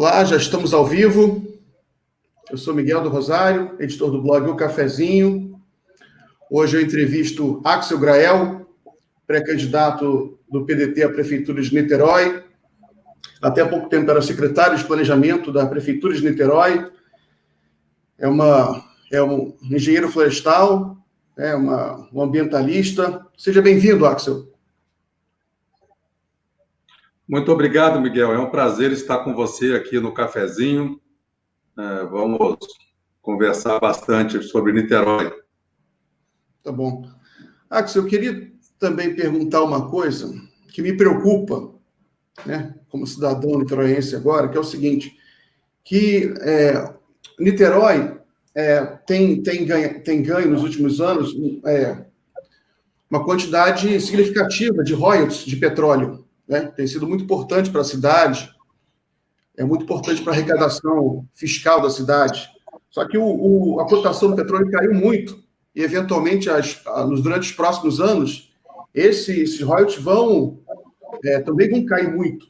Olá, já estamos ao vivo. Eu sou Miguel do Rosário, editor do blog O Cafezinho. Hoje eu entrevisto Axel Grael, pré-candidato do PDT à Prefeitura de Niterói. Até há pouco tempo era secretário de Planejamento da Prefeitura de Niterói. É um engenheiro florestal, um ambientalista. Seja bem-vindo, Axel. Muito obrigado, Miguel. É um prazer estar com você aqui no Cafezinho. Vamos conversar bastante sobre Niterói. Tá bom. Axel, eu queria também perguntar uma coisa que me preocupa, né, como cidadão niteroiense agora, que é o seguinte, que Niterói tem ganho nos últimos anos uma quantidade significativa de royalties de petróleo, né? Tem sido muito importante para a cidade, é muito importante para a arrecadação fiscal da cidade. Só que a cotação do petróleo caiu muito e, eventualmente, durante os próximos anos, esses royalties também vão cair muito.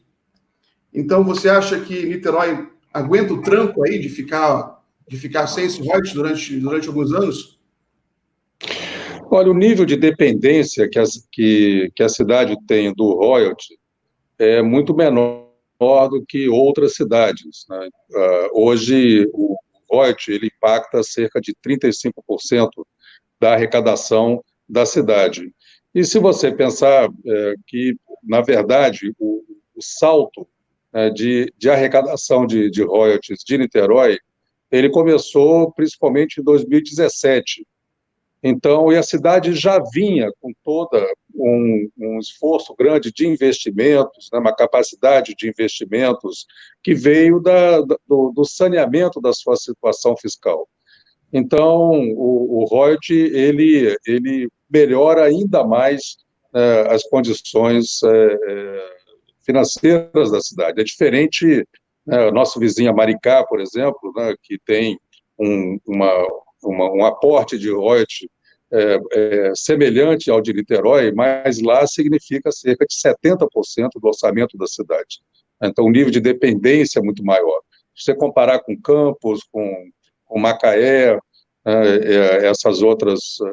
Então, você acha que Niterói aguenta o tranco aí de ficar sem esses royalties durante alguns anos? Olha, o nível de dependência que a cidade tem do royalty é muito menor do que outras cidades, né? Hoje, o royalty ele impacta cerca de 35% da arrecadação da cidade. E se você pensar que, na verdade, o salto de arrecadação de royalties de Niterói, ele começou principalmente em 2017. Então, e a cidade já vinha com todo um esforço grande de investimentos, né, uma capacidade de investimentos que veio do saneamento da sua situação fiscal. Então, o royalty, ele melhora ainda mais as condições financeiras da cidade. É diferente, nosso vizinho Maricá, por exemplo, né, que tem um aporte de royalty semelhante ao de Niterói, mas lá significa cerca de 70% do orçamento da cidade. Então, o nível de dependência é muito maior. Se você comparar com Campos, com Macaé,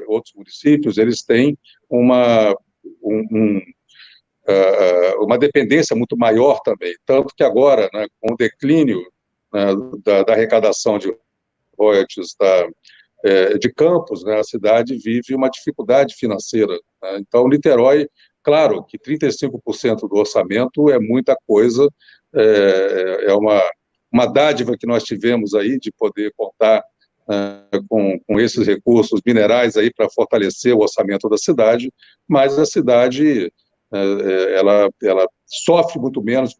outros municípios, eles têm uma dependência muito maior também. Tanto que agora, né, com o declínio da arrecadação de royalties de Campos, né, a cidade vive uma dificuldade financeira, né? Então, Niterói, claro que 35% do orçamento é muita coisa, é uma dádiva que nós tivemos aí de poder contar com esses recursos minerais aí para fortalecer o orçamento da cidade, mas a cidade ela sofre muito menos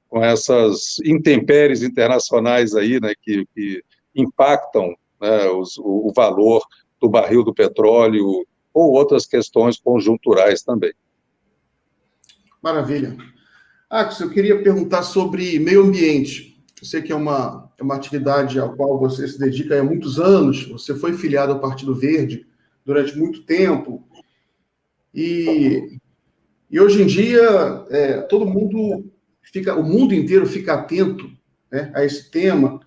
com essas intempéries internacionais aí, né, que impactam, né, o valor do barril do petróleo ou outras questões conjunturais também. Maravilha. Axel, eu queria perguntar sobre meio ambiente. Eu sei que é uma atividade à qual você se dedica há muitos anos, você foi filiado ao Partido Verde durante muito tempo, e hoje em dia o mundo inteiro fica atento, né, a esse tema.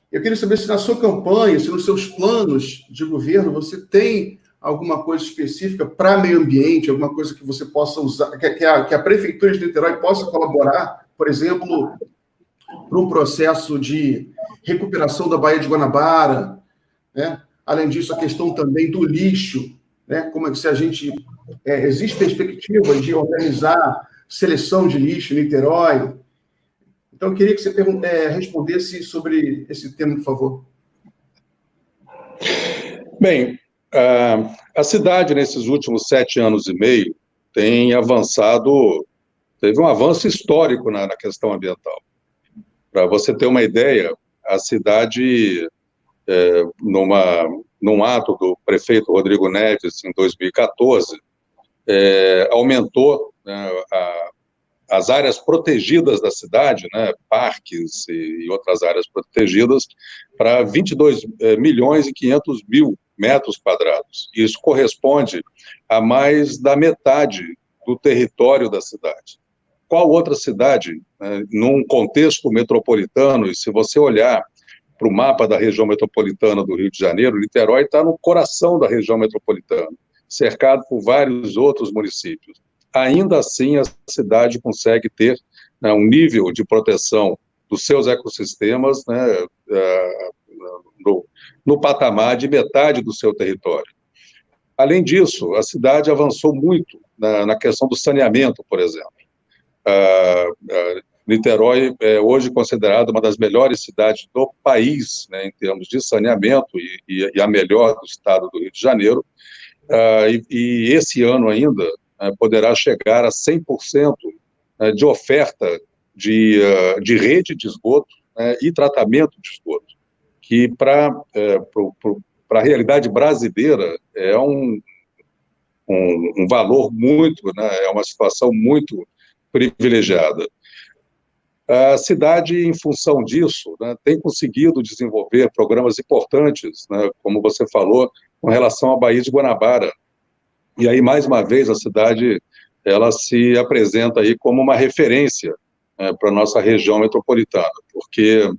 Eu queria saber se na sua campanha, se nos seus planos de governo, você tem alguma coisa específica para meio ambiente, alguma coisa que você possa usar, que a Prefeitura de Niterói possa colaborar, por exemplo, para um processo de recuperação da Baía de Guanabara, né? Além disso, a questão também do lixo, né? Como é que existe perspectiva de organizar seleção de lixo em Niterói? Então, eu queria que você respondesse sobre esse tema, por favor. Bem, a cidade, nesses últimos 7 anos e meio, teve um avanço histórico na questão ambiental. Para você ter uma ideia, a cidade, num ato do prefeito Rodrigo Neves, em 2014, aumentou, né, as áreas protegidas da cidade, né, parques e outras áreas protegidas, para 22 milhões e 500 mil metros quadrados. Isso corresponde a mais da metade do território da cidade. qual outra cidade, num contexto metropolitano, e se você olhar para o mapa da região metropolitana do Rio de Janeiro, Niterói está no coração da região metropolitana, cercado por vários outros municípios. Ainda assim, a cidade consegue ter, né, um nível de proteção dos seus ecossistemas, né, no patamar de metade do seu território. Além disso, a cidade avançou muito na questão do saneamento, por exemplo. Niterói é hoje considerada uma das melhores cidades do país, né, em termos de saneamento, e a melhor do estado do Rio de Janeiro, e esse ano ainda poderá chegar a 100% de oferta de rede de esgoto, e tratamento de esgoto, que para a realidade brasileira é um valor muito, né, é uma situação muito privilegiada. A cidade, em função disso, né, tem conseguido desenvolver programas importantes, né, como você falou, com relação à Baía de Guanabara. E aí, mais uma vez, a cidade ela se apresenta aí como uma referência para a nossa região metropolitana, porque,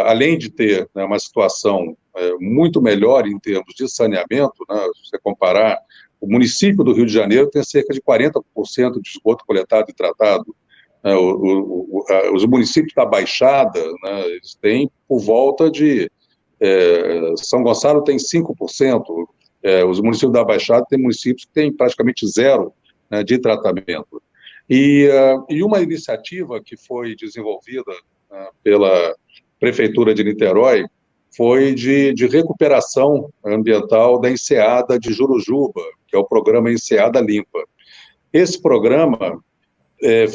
além de ter, né, uma situação muito melhor em termos de saneamento, né, se você comparar, o município do Rio de Janeiro tem cerca de 40% de esgoto coletado e tratado. Os municípios da Baixada, né, eles têm por volta de... São Gonçalo tem 5%, os municípios da Baixada têm municípios que têm praticamente zero, né, de tratamento. E uma iniciativa que foi desenvolvida pela Prefeitura de Niterói foi de recuperação ambiental da enseada de Jurujuba, que é o programa Enseada Limpa. Esse programa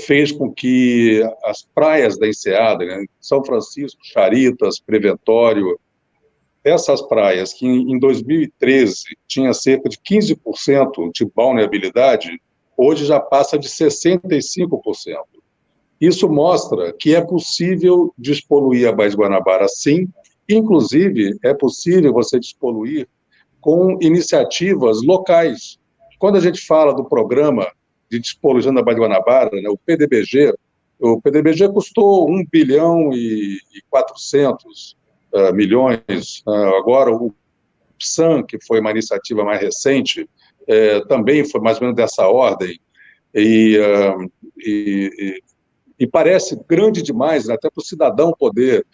fez com que as praias da enseada, né, São Francisco, Charitas, Preventório, essas praias que em 2013 tinha cerca de 15% de vulnerabilidade, hoje já passa de 65%. Isso mostra que é possível despoluir a Baía de Guanabara, sim, inclusive é possível você despoluir com iniciativas locais. Quando a gente fala do programa de despoluição da Baía de Guanabara, né, o PDBG custou 1 bilhão e 400 milhões. Agora, o PSAN, que foi uma iniciativa mais recente, também foi mais ou menos dessa ordem, e parece grande demais, né, até para o cidadão poder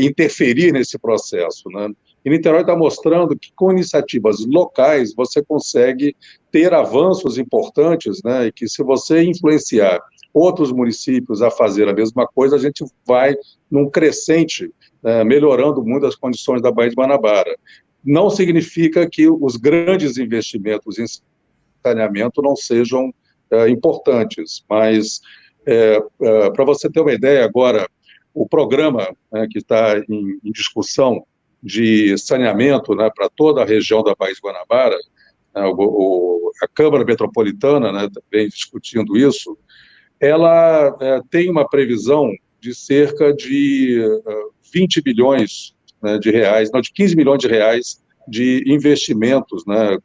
interferir nesse processo, né? E Niterói está mostrando que com iniciativas locais você consegue ter avanços importantes, né, e que se você influenciar outros municípios a fazer a mesma coisa, a gente vai num crescente, melhorando muito as condições da Baía de Guanabara. Não significa que os grandes investimentos em saneamento não sejam importantes, mas para você ter uma ideia agora, o programa, que está em discussão de saneamento, né, para toda a região da Baía de Guanabara, a Câmara Metropolitana, né, também discutindo isso, ela tem uma previsão de cerca de 20 bilhões, né, de reais, não, de 15 milhões de reais de investimentos, né,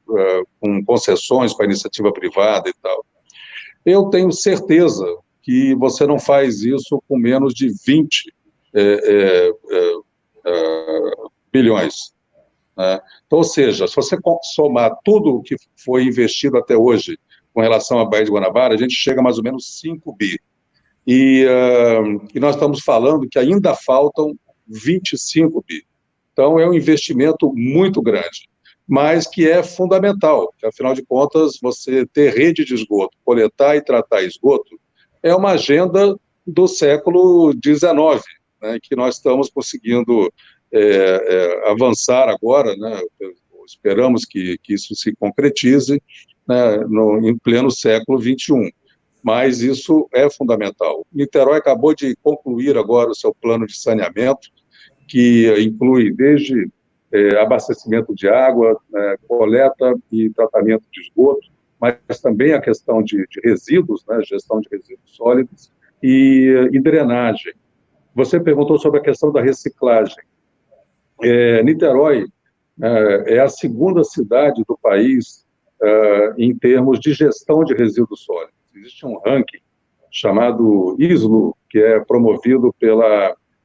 com concessões para a iniciativa privada e tal. Eu tenho certeza que você não faz isso com menos de 20 bilhões. Né? Então, ou seja, se você somar tudo o que foi investido até hoje com relação à Baía de Guanabara, a gente chega a mais ou menos 5 bi. E nós estamos falando que ainda faltam 25 bi. Então, é um investimento muito grande, mas que é fundamental, porque, afinal de contas, você ter rede de esgoto, coletar e tratar esgoto, é uma agenda do século XIX, né, que nós estamos conseguindo avançar agora, né, esperamos que isso se concretize, né, em pleno século XXI. Mas isso é fundamental. Niterói acabou de concluir agora o seu plano de saneamento, que inclui desde abastecimento de água, coleta e tratamento de esgoto, mas também a questão de resíduos, né, gestão de resíduos sólidos e drenagem. Você perguntou sobre a questão da reciclagem. Niterói é a segunda cidade do país em termos de gestão de resíduos sólidos. Existe um ranking chamado ISLU, que é promovido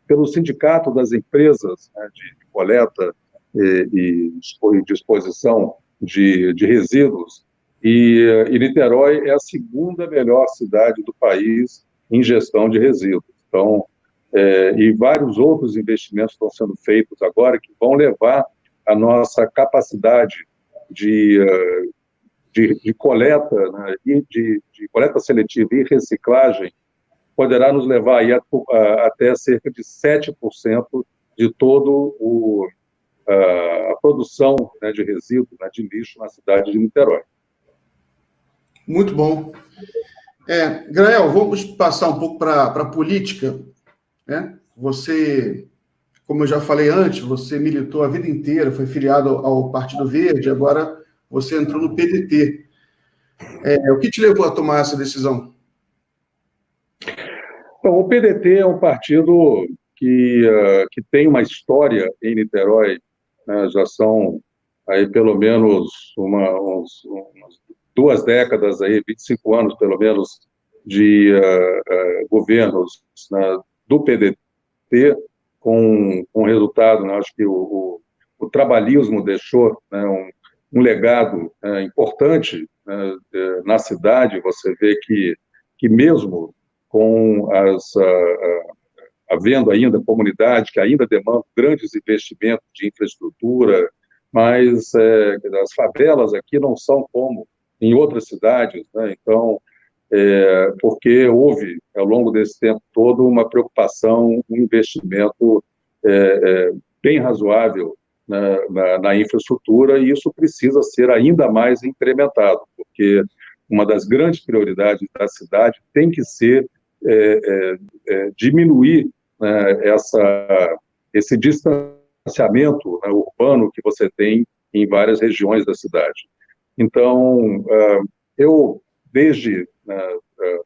pelo Sindicato das Empresas, né, de coleta e disposição de resíduos, e Niterói é a segunda melhor cidade do país em gestão de resíduos. Então, e vários outros investimentos estão sendo feitos agora que vão levar a nossa capacidade de coleta, né, de coleta seletiva e reciclagem, poderá nos levar aí até cerca de 7% de todo a produção, né, de resíduos, né, de lixo na cidade de Niterói. Muito bom. Grael, vamos passar um pouco para a política, né? Você, como eu já falei antes, você militou a vida inteira, foi filiado ao Partido Verde, agora você entrou no PDT. O que te levou a tomar essa decisão? Então, o PDT é um partido que tem uma história em Niterói, né, já são aí pelo menos umas 2 décadas, aí, 25 anos pelo menos, de governos, né, do PDT, com resultado, né, acho que o trabalhismo deixou, né, um legado importante, né, na cidade. Você vê que mesmo com havendo ainda comunidade que ainda demanda grandes investimentos de infraestrutura, mas as favelas aqui não são como em outras cidades, né? Então, porque houve, ao longo desse tempo todo, uma preocupação, um investimento bem razoável na infraestrutura, e isso precisa ser ainda mais incrementado, porque uma das grandes prioridades da cidade tem que ser diminuir, né, esse distanciamento, né, urbano que você tem em várias regiões da cidade. Então, eu, desde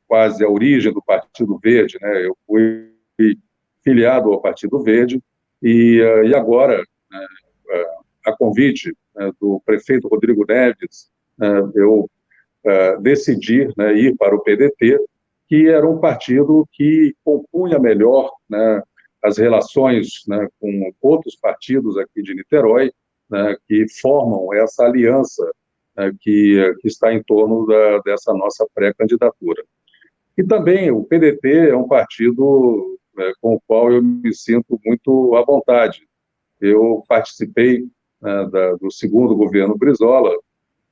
quase a origem do Partido Verde, né, eu fui filiado ao Partido Verde, e agora, né, a convite, né, do prefeito Rodrigo Neves, eu decidi, né, ir para o PDT, que era um partido que compunha melhor, né, as relações, né, com outros partidos aqui de Niterói, né, que formam essa aliança, né, que está em torno dessa nossa pré-candidatura. E também o PDT é um partido, né, com o qual eu me sinto muito à vontade. Eu participei, né, do segundo governo Brizola.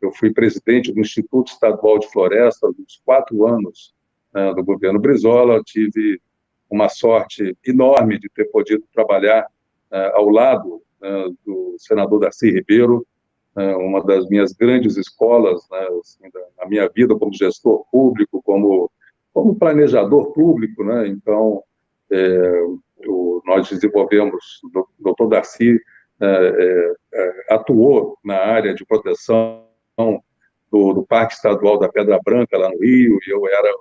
Eu fui presidente do Instituto Estadual de Floresta nos 4 anos, né, do governo Brizola. Tive uma sorte enorme de ter podido trabalhar ao lado, né, do senador Darcy Ribeiro, uma das minhas grandes escolas, né, assim, na minha vida como gestor público, como planejador público, né? Então, nós desenvolvemos, o doutor Darcy atuou na área de proteção do Parque Estadual da Pedra Branca, lá no Rio, e eu era,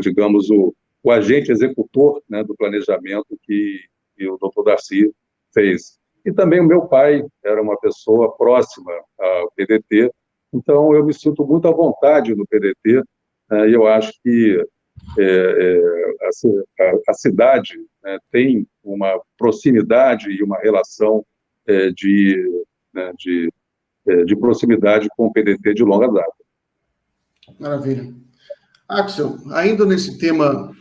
digamos, o agente executor, né, do planejamento que o doutor Darcy fez. E também o meu pai era uma pessoa próxima ao PDT, então eu me sinto muito à vontade no PDT, e eu acho que a cidade, né, tem uma proximidade e uma relação de proximidade com o PDT de longa data. Maravilha. Axel, ainda nesse tema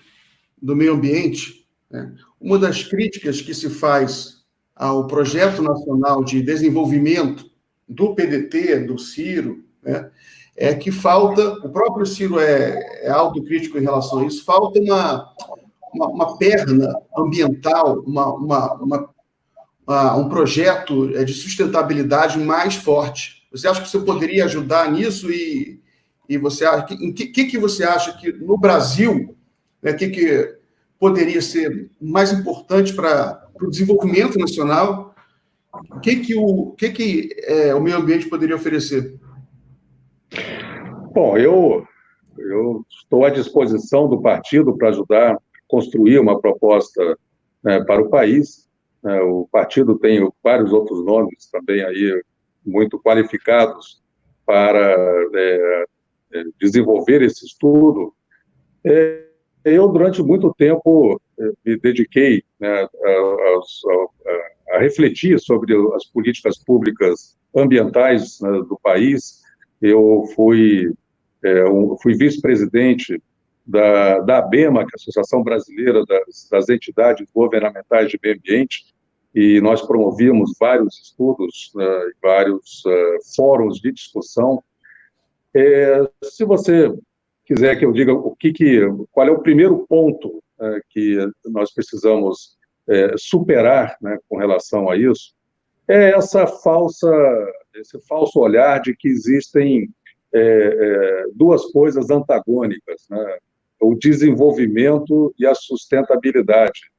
do meio ambiente, né, uma das críticas que se faz ao projeto nacional de desenvolvimento do PDT, do Ciro, né, é que falta, o próprio Ciro é autocrítico em relação a isso, falta uma perna ambiental, um projeto de sustentabilidade mais forte. Você acha que você poderia ajudar nisso? E você acha que você acha que no Brasil, né, que poderia ser mais importante para o desenvolvimento nacional? O que o meio ambiente poderia oferecer? Bom, eu estou à disposição do partido para ajudar a construir uma proposta, né, para o país. O partido tem vários outros nomes também aí muito qualificados para desenvolver esse estudo. Eu, durante muito tempo, me dediquei, né, a refletir sobre as políticas públicas ambientais, né, do país. Eu fui vice-presidente da ABEMA, que é a Associação Brasileira das Entidades Governamentais de Meio Ambiente, e nós promovíamos vários estudos, vários fóruns de discussão. Se você quiser que eu diga qual é o primeiro ponto que nós precisamos superar, né, com relação a isso, é esse falso olhar de que existem duas coisas antagônicas, né? O desenvolvimento e a sustentabilidade.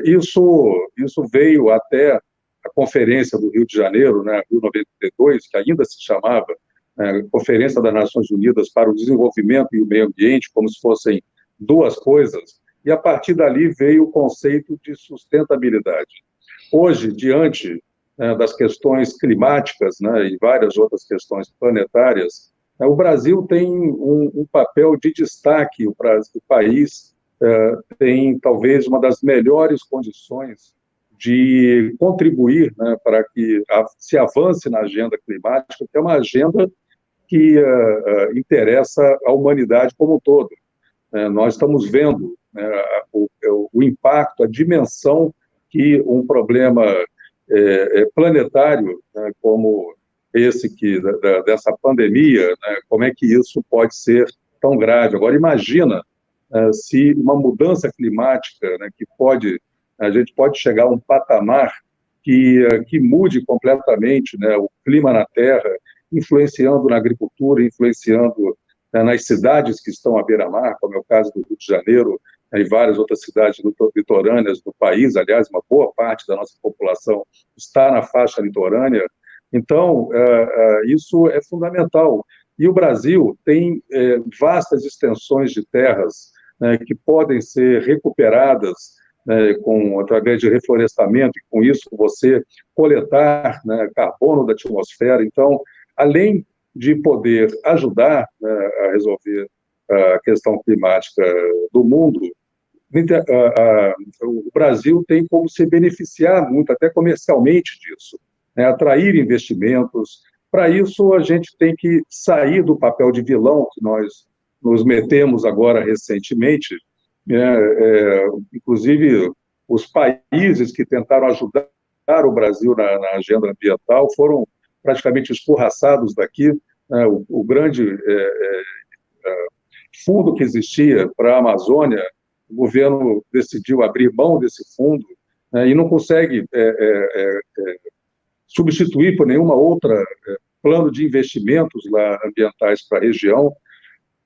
Isso veio até a Conferência do Rio de Janeiro, né, Rio 92, que ainda se chamava Conferência das Nações Unidas para o Desenvolvimento e o Meio Ambiente, como se fossem duas coisas, e a partir dali veio o conceito de sustentabilidade. Hoje, diante das questões climáticas, né, e várias outras questões planetárias, o Brasil tem um papel de destaque. O país tem talvez uma das melhores condições de contribuir, né, para que se avance na agenda climática, que é uma agenda que interessa a humanidade como um todo. Nós estamos vendo, né, o impacto, a dimensão que um problema planetário, né, como esse dessa pandemia, né, como é que isso pode ser tão grave. Agora, imagina se uma mudança climática, né, a gente pode chegar a um patamar que mude completamente, né, o clima na Terra, influenciando na agricultura, influenciando nas cidades que estão à beira-mar, como é o caso do Rio de Janeiro, e várias outras cidades litorâneas do país. Aliás, uma boa parte da nossa população está na faixa litorânea. Então, isso é fundamental. E o Brasil tem vastas extensões de terras, né, que podem ser recuperadas, né, através de reflorestamento, e com isso você coletar, né, carbono da atmosfera. Então, além de poder ajudar, né, a resolver a questão climática do mundo, o Brasil tem como se beneficiar muito, até comercialmente, disso, né, atrair investimentos. Para isso, a gente tem que sair do papel de vilão que nós nos metemos agora recentemente, inclusive os países que tentaram ajudar o Brasil na agenda ambiental foram praticamente escorraçados daqui. O grande fundo que existia para a Amazônia, o governo decidiu abrir mão desse fundo, e não consegue substituir por nenhuma outra plano de investimentos lá ambientais para a região.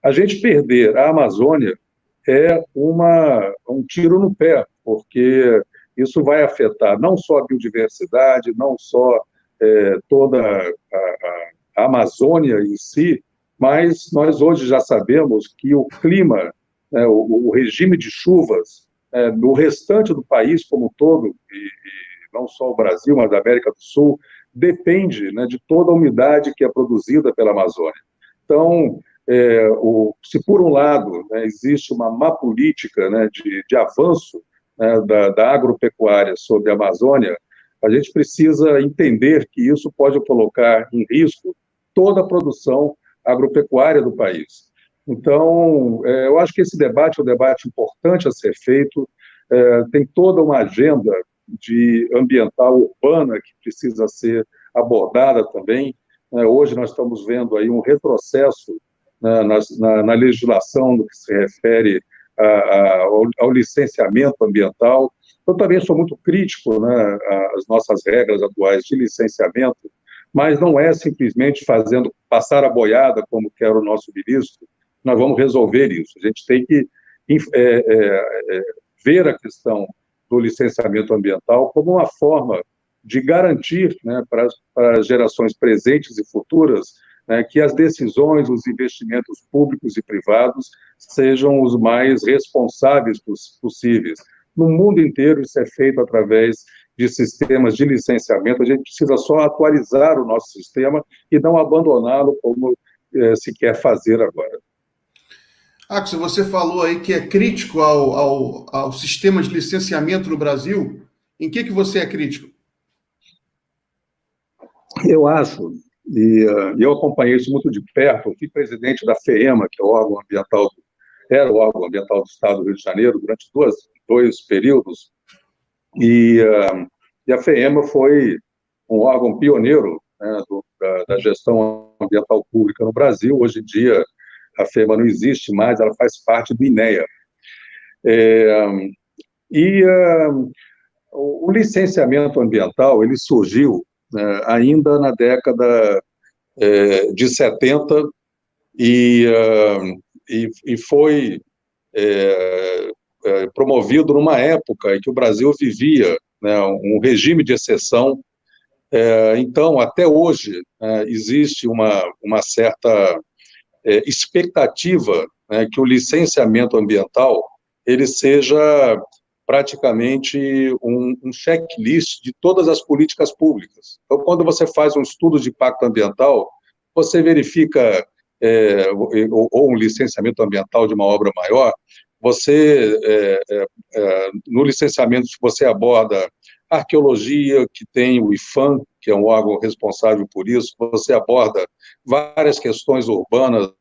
A gente perder a Amazônia é um tiro no pé, porque isso vai afetar não só a biodiversidade, não só toda a Amazônia em si, mas nós hoje já sabemos que o clima, o regime de chuvas no restante do país como um todo, e não só o Brasil, mas a América do Sul, depende, né, de toda a umidade que é produzida pela Amazônia. Então, se por um lado, né, existe uma má política, né, de avanço, né, da agropecuária sobre a Amazônia, a gente precisa entender que isso pode colocar em risco toda a produção agropecuária do país. Então, eu acho que esse debate é um debate importante a ser feito. Tem toda uma agenda ambiental urbana que precisa ser abordada também. Hoje nós estamos vendo aí um retrocesso na legislação no que se refere ao licenciamento ambiental. Eu também sou muito crítico, né, às nossas regras atuais de licenciamento, mas não é simplesmente passar a boiada, como quer o nosso ministro, nós vamos resolver isso. A gente tem que ver a questão do licenciamento ambiental como uma forma de garantir, né, para as gerações presentes e futuras, né, que as decisões, os investimentos públicos e privados sejam os mais responsáveis possíveis. No mundo inteiro, isso é feito através de sistemas de licenciamento. A gente precisa só atualizar o nosso sistema e não abandoná-lo como se quer fazer agora. Axel, você falou aí que é crítico ao sistema de licenciamento no Brasil. Em que você é crítico? Eu acho, eu acompanhei isso muito de perto, eu fui presidente da FEEMA, que é o órgão ambiental, era o órgão ambiental do Estado do Rio de Janeiro, durante dois períodos, e, e a FEEMA foi um órgão pioneiro, né, da gestão ambiental pública no Brasil. Hoje em dia, a FEMA não existe mais, ela faz parte do INEA. É, e o licenciamento ambiental, ele surgiu, né, ainda na década de 70 e, e foi promovido numa época em que o Brasil vivia, né, um regime de exceção. Então, até hoje, existe uma certa expectativa, né, que o licenciamento ambiental ele seja praticamente um checklist de todas as políticas públicas. Então, quando você faz um estudo de impacto ambiental, você verifica, ou um licenciamento ambiental de uma obra maior, você, no licenciamento, você aborda arqueologia, que tem o IPHAN, que é um órgão responsável por isso, você aborda várias questões urbanas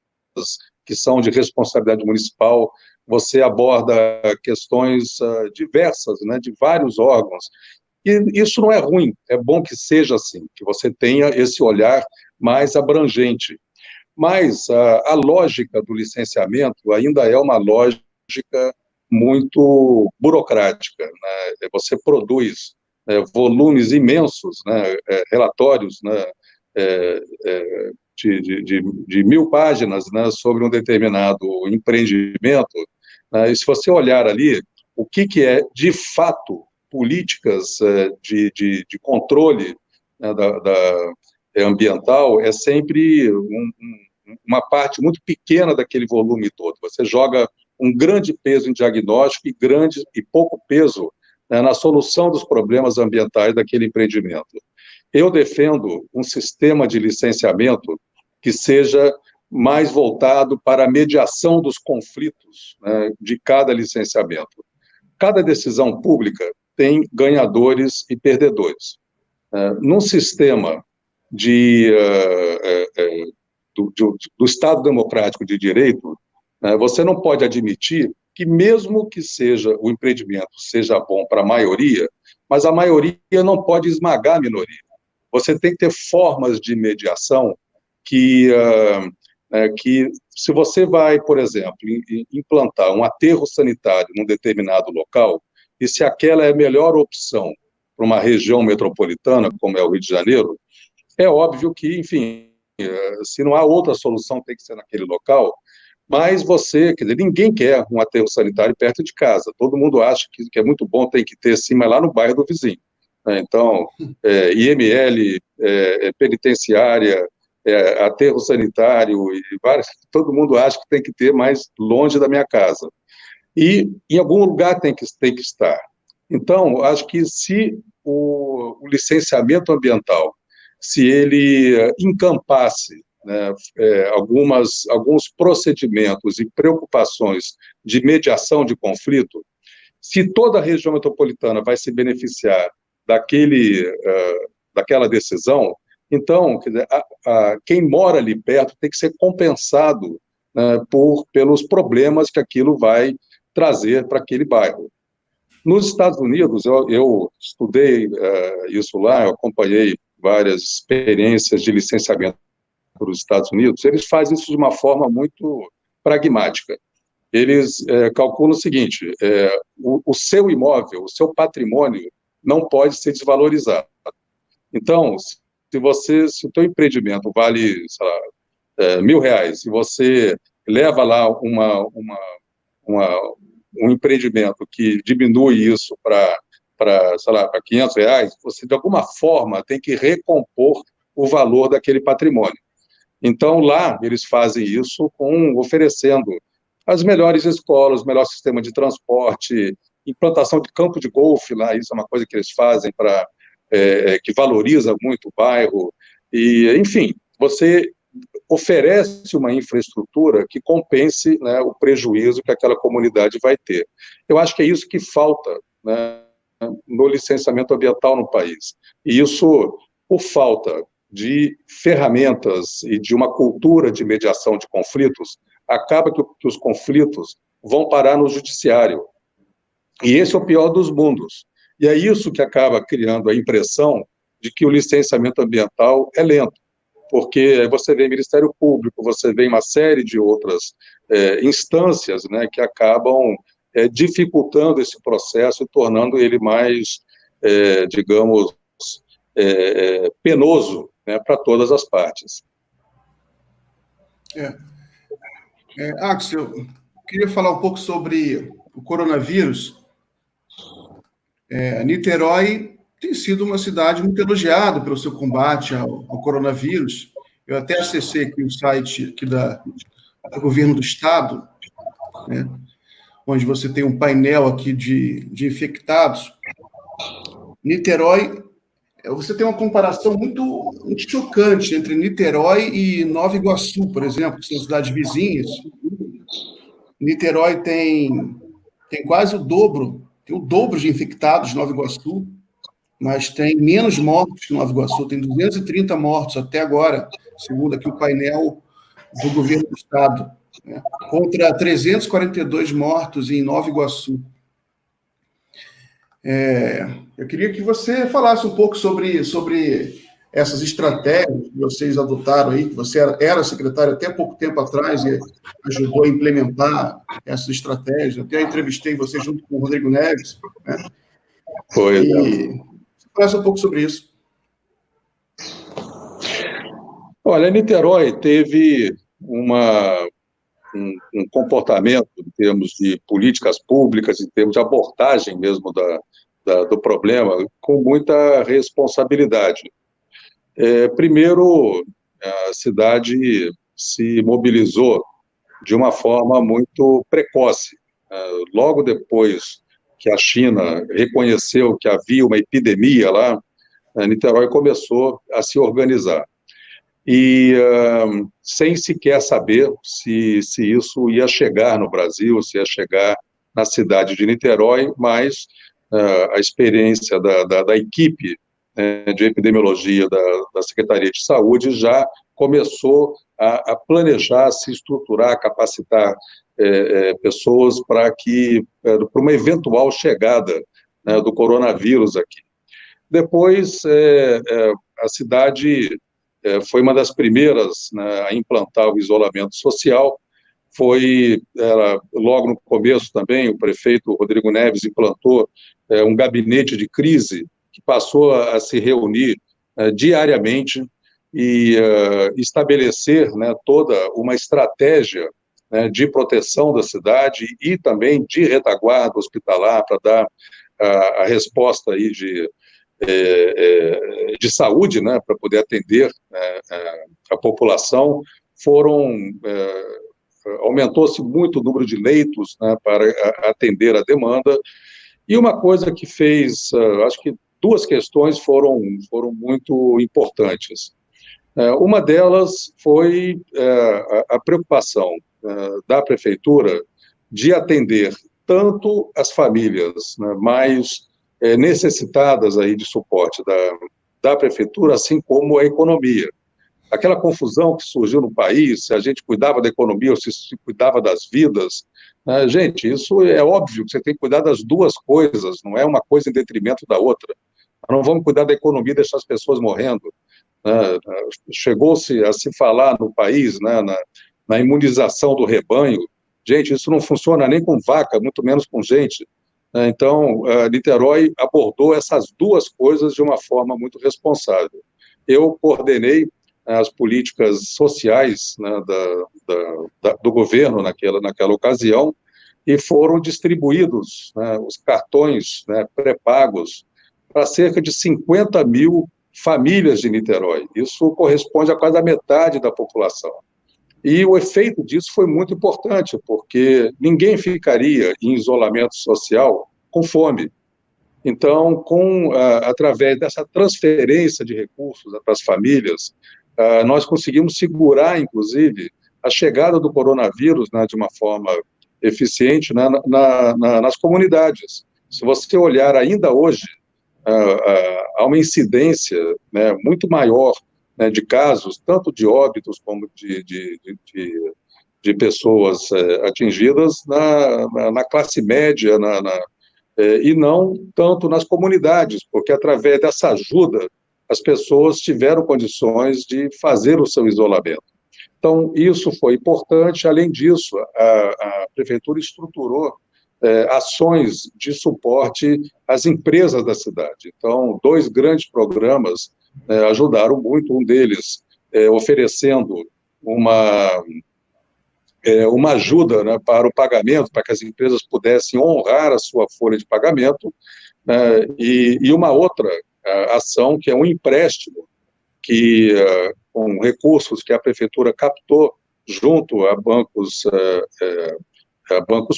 que são de responsabilidade municipal, você aborda questões diversas, né, de vários órgãos. E isso não é ruim, é bom que seja assim, que você tenha esse olhar mais abrangente. Mas a lógica do licenciamento ainda é uma lógica muito burocrática, né? Você produz volumes imensos, né, relatórios, né, de 1.000 páginas, né, sobre um determinado empreendimento, né, e se você olhar ali, o que é, de fato, políticas de controle, né, ambiental, é sempre uma parte muito pequena daquele volume todo. Você joga um grande peso em diagnóstico e pouco peso, né, na solução dos problemas ambientais daquele empreendimento. Eu defendo um sistema de licenciamento que seja mais voltado para a mediação dos conflitos, né, de cada licenciamento. Cada decisão pública tem ganhadores e perdedores. Num sistema do Estado democrático de direito, você não pode admitir que, mesmo que seja o empreendimento seja bom para a maioria, mas a maioria não pode esmagar a minoria. Você tem que ter formas de mediação que se você vai, por exemplo, implantar um aterro sanitário num determinado local, e se aquela é a melhor opção para uma região metropolitana, como é o Rio de Janeiro, é óbvio que, enfim, se não há outra solução, tem que ser naquele local, mas quer dizer, ninguém quer um aterro sanitário perto de casa, todo mundo acha que é muito bom, tem que ter sim, mas lá no bairro do vizinho. Então, IML, penitenciária, aterro sanitário, todo mundo acha que tem que ter mais longe da minha casa. E em algum lugar tem que estar. Então, acho que se o licenciamento ambiental, se ele encampasse, né, alguns procedimentos e preocupações de mediação de conflito, se toda a região metropolitana vai se beneficiar daquela decisão, então, quer dizer, quem mora ali perto tem que ser compensado, né, pelos problemas que aquilo vai trazer para aquele bairro. Nos Estados Unidos, eu estudei isso lá, eu acompanhei várias experiências de licenciamento nos Estados Unidos, eles fazem isso de uma forma muito pragmática. Eles calculam o seguinte, o seu imóvel, o seu patrimônio não pode ser desvalorizado. Então, se o teu empreendimento vale, sei lá, R$ 1.000, e você leva lá um empreendimento que diminui isso sei lá, para R$ 500, você, de alguma forma, tem que recompor o valor daquele patrimônio. Então, lá, eles fazem isso oferecendo as melhores escolas, o melhor sistema de transporte, implantação de campo de golfe lá, isso é uma coisa que eles fazem que valoriza muito o bairro, e, enfim, você oferece uma infraestrutura que compense, né, o prejuízo que aquela comunidade vai ter. Eu acho que é isso que falta, né, no licenciamento ambiental no país. E isso, por falta de ferramentas e de uma cultura de mediação de conflitos, acaba que os conflitos vão parar no judiciário. E esse é o pior dos mundos. E é isso que acaba criando a impressão de que o licenciamento ambiental é lento, porque você vê Ministério Público, você vê uma série de outras instâncias, né, que acabam dificultando esse processo e tornando ele mais, digamos, penoso, né, para todas as partes. Axel, eu queria falar um pouco sobre o coronavírus. Niterói tem sido uma cidade muito elogiada pelo seu combate ao coronavírus. Eu até acessei aqui o site aqui do governo do estado, né, onde você tem um painel aqui de infectados. Niterói, você tem uma comparação muito chocante entre Niterói e Nova Iguaçu, por exemplo, que são cidades vizinhas. Niterói tem quase tem o dobro de infectados de Nova Iguaçu, mas tem menos mortos que Nova Iguaçu, tem 230 mortos até agora, segundo aqui o painel do governo do estado, né, contra 342 mortos em Nova Iguaçu. Eu queria que você falasse um pouco sobre essas estratégias que vocês adotaram aí, que você era secretário até pouco tempo atrás e ajudou a implementar essas estratégias. Até entrevistei você junto com o Rodrigo Neves, né? E falasse um pouco sobre isso. Olha, Niterói teve um comportamento em termos de políticas públicas, em termos de abordagem mesmo do problema, com muita responsabilidade. Primeiro, a cidade se mobilizou de uma forma muito precoce. Logo depois que a China reconheceu que havia uma epidemia lá, Niterói começou a se organizar. E sem sequer saber se isso ia chegar no Brasil, se ia chegar na cidade de Niterói, mas a experiência da equipe de epidemiologia da Secretaria de Saúde já começou a planejar, se estruturar, capacitar pessoas para uma eventual chegada, né, do coronavírus aqui. Depois, a cidade foi uma das primeiras, né, a implantar o isolamento social. Logo no começo também, o prefeito Rodrigo Neves implantou um gabinete de crise que passou a se reunir diariamente e estabelecer, né, toda uma estratégia, né, de proteção da cidade e também de retaguarda hospitalar para dar a resposta aí de saúde, né, para poder atender a população. Aumentou-se muito o número de leitos, né, para atender a demanda, e uma coisa que fez, acho que duas questões foram muito importantes. Uma delas foi a preocupação da prefeitura de atender tanto as famílias, né, mais necessitadas aí de suporte da prefeitura, assim como a economia. Aquela confusão que surgiu no país, se a gente cuidava da economia ou se cuidava das vidas, né? Gente, isso é óbvio que você tem que cuidar das duas coisas, não é uma coisa em detrimento da outra. Nós não vamos cuidar da economia e deixar as pessoas morrendo, né? Chegou-se a se falar no país, né, na imunização do rebanho. Gente, isso não funciona nem com vaca, muito menos com gente. Então, Niterói abordou essas duas coisas de uma forma muito responsável. Eu coordenei as políticas sociais, né, do governo naquela ocasião, e foram distribuídos, né, os cartões, né, pré-pagos para cerca de 50 mil famílias de Niterói. Isso corresponde a quase a metade da população. E o efeito disso foi muito importante, porque ninguém ficaria em isolamento social com fome. Então, através dessa transferência de recursos para as famílias, nós conseguimos segurar, inclusive, a chegada do coronavírus, né, de uma forma eficiente, né, nas comunidades. Se você olhar ainda hoje, há uma incidência, né, muito maior, né, de casos, tanto de óbitos como de pessoas atingidas na classe média, e não tanto nas comunidades, porque através dessa ajuda as pessoas tiveram condições de fazer o seu isolamento. Então, isso foi importante. Além disso, a prefeitura estruturou ações de suporte às empresas da cidade. Então, 2 grandes programas ajudaram muito, um deles oferecendo uma ajuda, né, para o pagamento, para que as empresas pudessem honrar a sua folha de pagamento, né, e uma outra ação, que é um empréstimo, que, com recursos que a prefeitura captou junto a bancos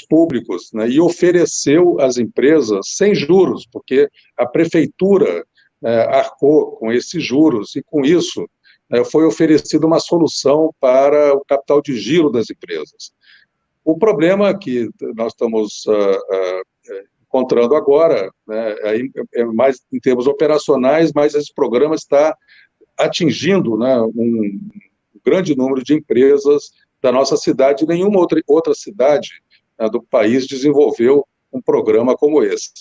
públicos, né, e ofereceu às empresas sem juros, porque a prefeitura arcou com esses juros, e com isso foi oferecida uma solução para o capital de giro das empresas. O problema que nós estamos encontrando agora, né, é mais em termos operacionais, mas esse programa está atingindo, né, um grande número de empresas da nossa cidade. Nenhuma outra cidade, né, do país desenvolveu um programa como esse.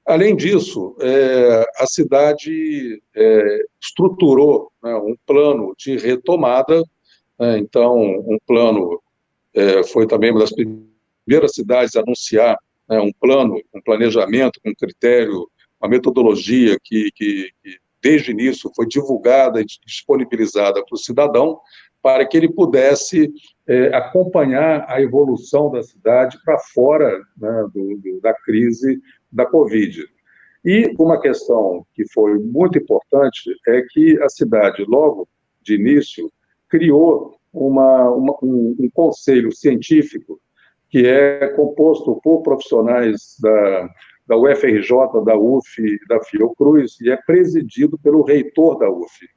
Além disso, a cidade estruturou, né, um plano de retomada, né, então, um plano, foi também uma das primeiras cidades a anunciar, né, um plano, um planejamento com critério, uma metodologia que desde o início foi divulgada e disponibilizada para o cidadão, para que ele pudesse acompanhar a evolução da cidade para fora, né, da crise da Covid. E uma questão que foi muito importante é que a cidade, logo de início, criou um conselho científico que é composto por profissionais da UFRJ, da UF e da Fiocruz, e é presidido pelo reitor da UF.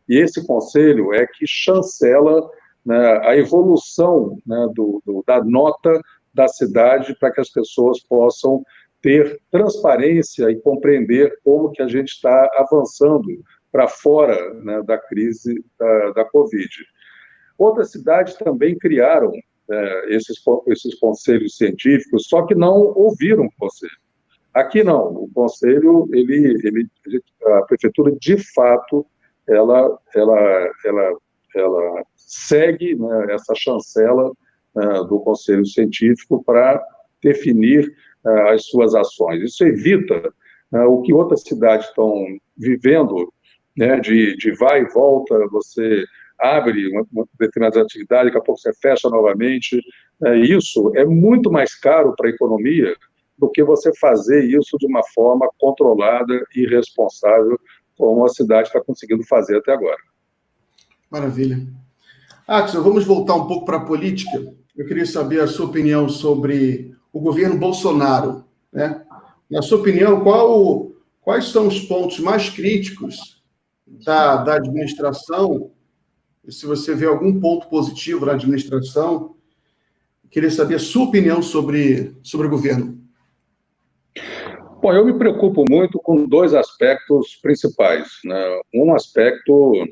E esse conselho é que chancela, né, a evolução, né, da nota da cidade, para que as pessoas possam ter transparência e compreender como que a gente está avançando para fora, né, da crise da Covid. Outras cidades também criaram esses conselhos científicos, só que não ouviram o conselho. Aqui não, o conselho, a prefeitura, de fato, ela segue, né, essa chancela do conselho científico para definir as suas ações. Isso evita o que outras cidades estão vivendo, né, de vai e volta, você abre uma determinada atividade, daqui a pouco você fecha novamente. Isso é muito mais caro para a economia do que você fazer isso de uma forma controlada e responsável, como a cidade está conseguindo fazer até agora. Maravilha. Axel, vamos voltar um pouco para a política. Eu queria saber a sua opinião sobre o governo Bolsonaro, né? Na sua opinião, quais são os pontos mais críticos da administração? E se você vê algum ponto positivo na administração, eu queria saber a sua opinião sobre o governo. Bom, eu me preocupo muito com 2 aspectos principais, né? Um aspecto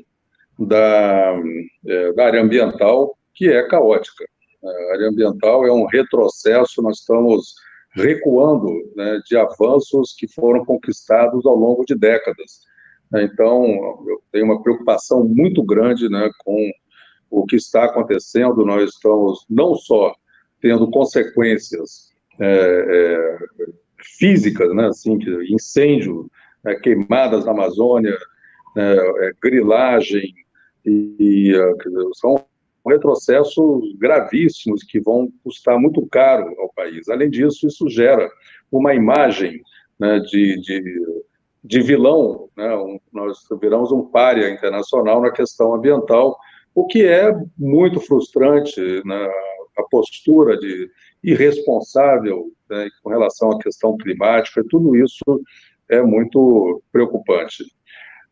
da área ambiental, que é caótica. A área ambiental é um retrocesso, nós estamos recuando, né, de avanços que foram conquistados ao longo de décadas. Então, eu tenho uma preocupação muito grande, né, com o que está acontecendo. Nós estamos não só tendo consequências físicas, né, assim, incêndio, queimadas na Amazônia, grilagem, são retrocessos gravíssimos que vão custar muito caro ao país. Além disso, isso gera uma imagem, né, de vilão, né? Nós viramos um pária internacional na questão ambiental, o que é muito frustrante, né? A postura de irresponsável, né, com relação à questão climática, tudo isso é muito preocupante.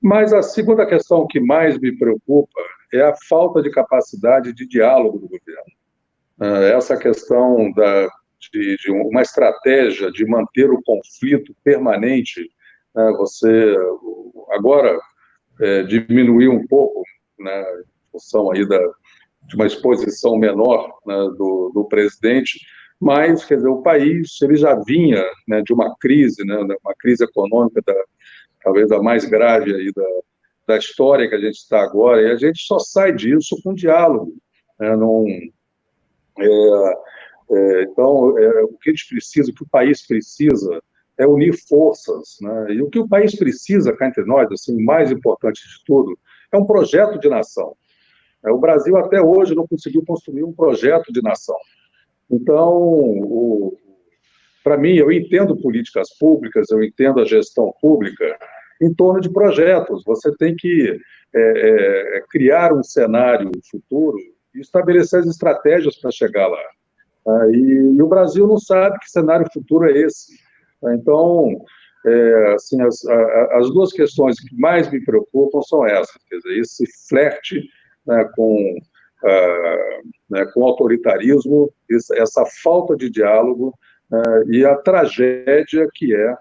Mas a segunda questão que mais me preocupa é a falta de capacidade de diálogo do governo. Essa questão de uma estratégia de manter o conflito permanente, você agora diminuiu um pouco, né, em função aí de uma exposição menor, né, do presidente, mas, quer dizer, o país ele já vinha, né, de uma crise, né, uma crise econômica talvez a mais grave aí da história que a gente está agora, e a gente só sai disso com diálogo, né, não, então, o que a gente precisa, o que o país precisa é unir forças, né? E o que o país precisa, cá entre nós, assim, o mais importante de tudo, é um projeto de nação. O Brasil até hoje não conseguiu construir um projeto de nação. Então, para mim, eu entendo políticas públicas, eu entendo a gestão pública em torno de projetos. Você tem que criar um cenário futuro e estabelecer as estratégias para chegar lá. E o Brasil não sabe que cenário futuro é esse. Então, assim, as duas questões que mais me preocupam são essas, quer dizer, esse flerte, né, com o autoritarismo, essa falta de diálogo, e a tragédia que é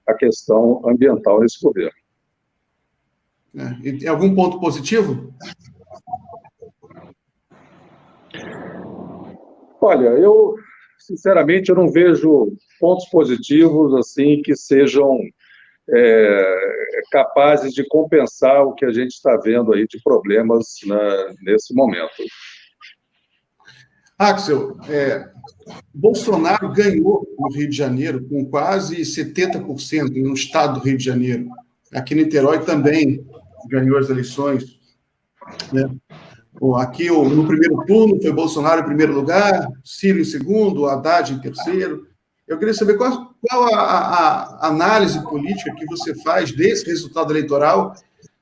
a questão ambiental nesse governo. E tem algum ponto positivo? Olha, sinceramente, eu não vejo pontos positivos assim que sejam capazes de compensar o que a gente está vendo aí de problemas, né, nesse momento. Axel, Bolsonaro ganhou no Rio de Janeiro com quase 70% no estado do Rio de Janeiro. Aqui em Niterói também ganhou as eleições, né? Aqui, no primeiro turno, foi Bolsonaro em primeiro lugar, Ciro em segundo, Haddad em terceiro. Eu queria saber qual a análise política que você faz desse resultado eleitoral,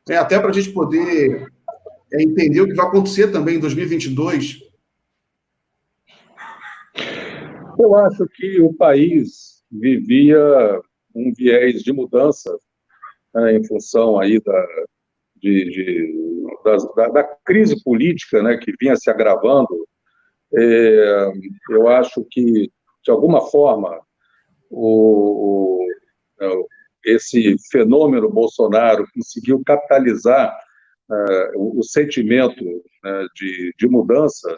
até para a gente poder entender o que vai acontecer também em 2022. Eu acho que o país vivia um viés de mudança, né, em função aí da crise política, né, que vinha se agravando. Eu acho que, de alguma forma, esse fenômeno Bolsonaro conseguiu capitalizar o sentimento, de mudança.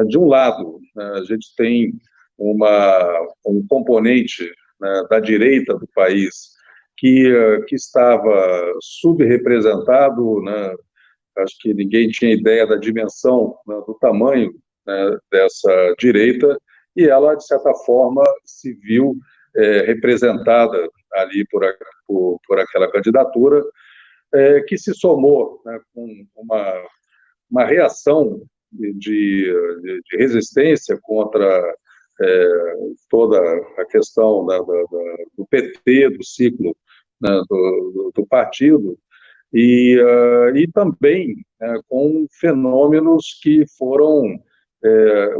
De um lado, a gente tem um componente, né, da direita do país que estava subrepresentado, né? Acho que ninguém tinha ideia da dimensão, né, do tamanho, né, dessa direita, e ela, de certa forma, se viu representada ali por aquela candidatura, que se somou, né, com uma reação de resistência contra toda a questão do PT, do ciclo, né, do partido, e também com fenômenos que foram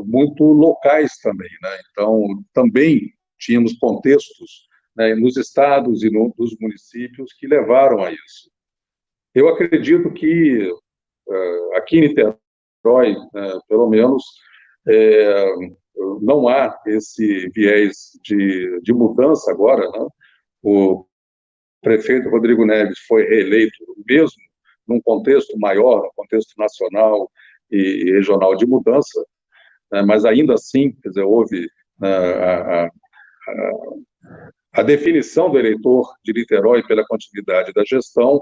muito locais também, né? Então, também tínhamos contextos, né, nos estados e nos municípios que levaram a isso. Eu acredito que aqui em Niterói, pelo menos, não há esse viés de mudança agora, né? O prefeito Rodrigo Neves foi reeleito mesmo num contexto maior, num contexto nacional e regional de mudança, né? Mas ainda assim, quer dizer, houve a definição do eleitor de Niterói pela continuidade da gestão,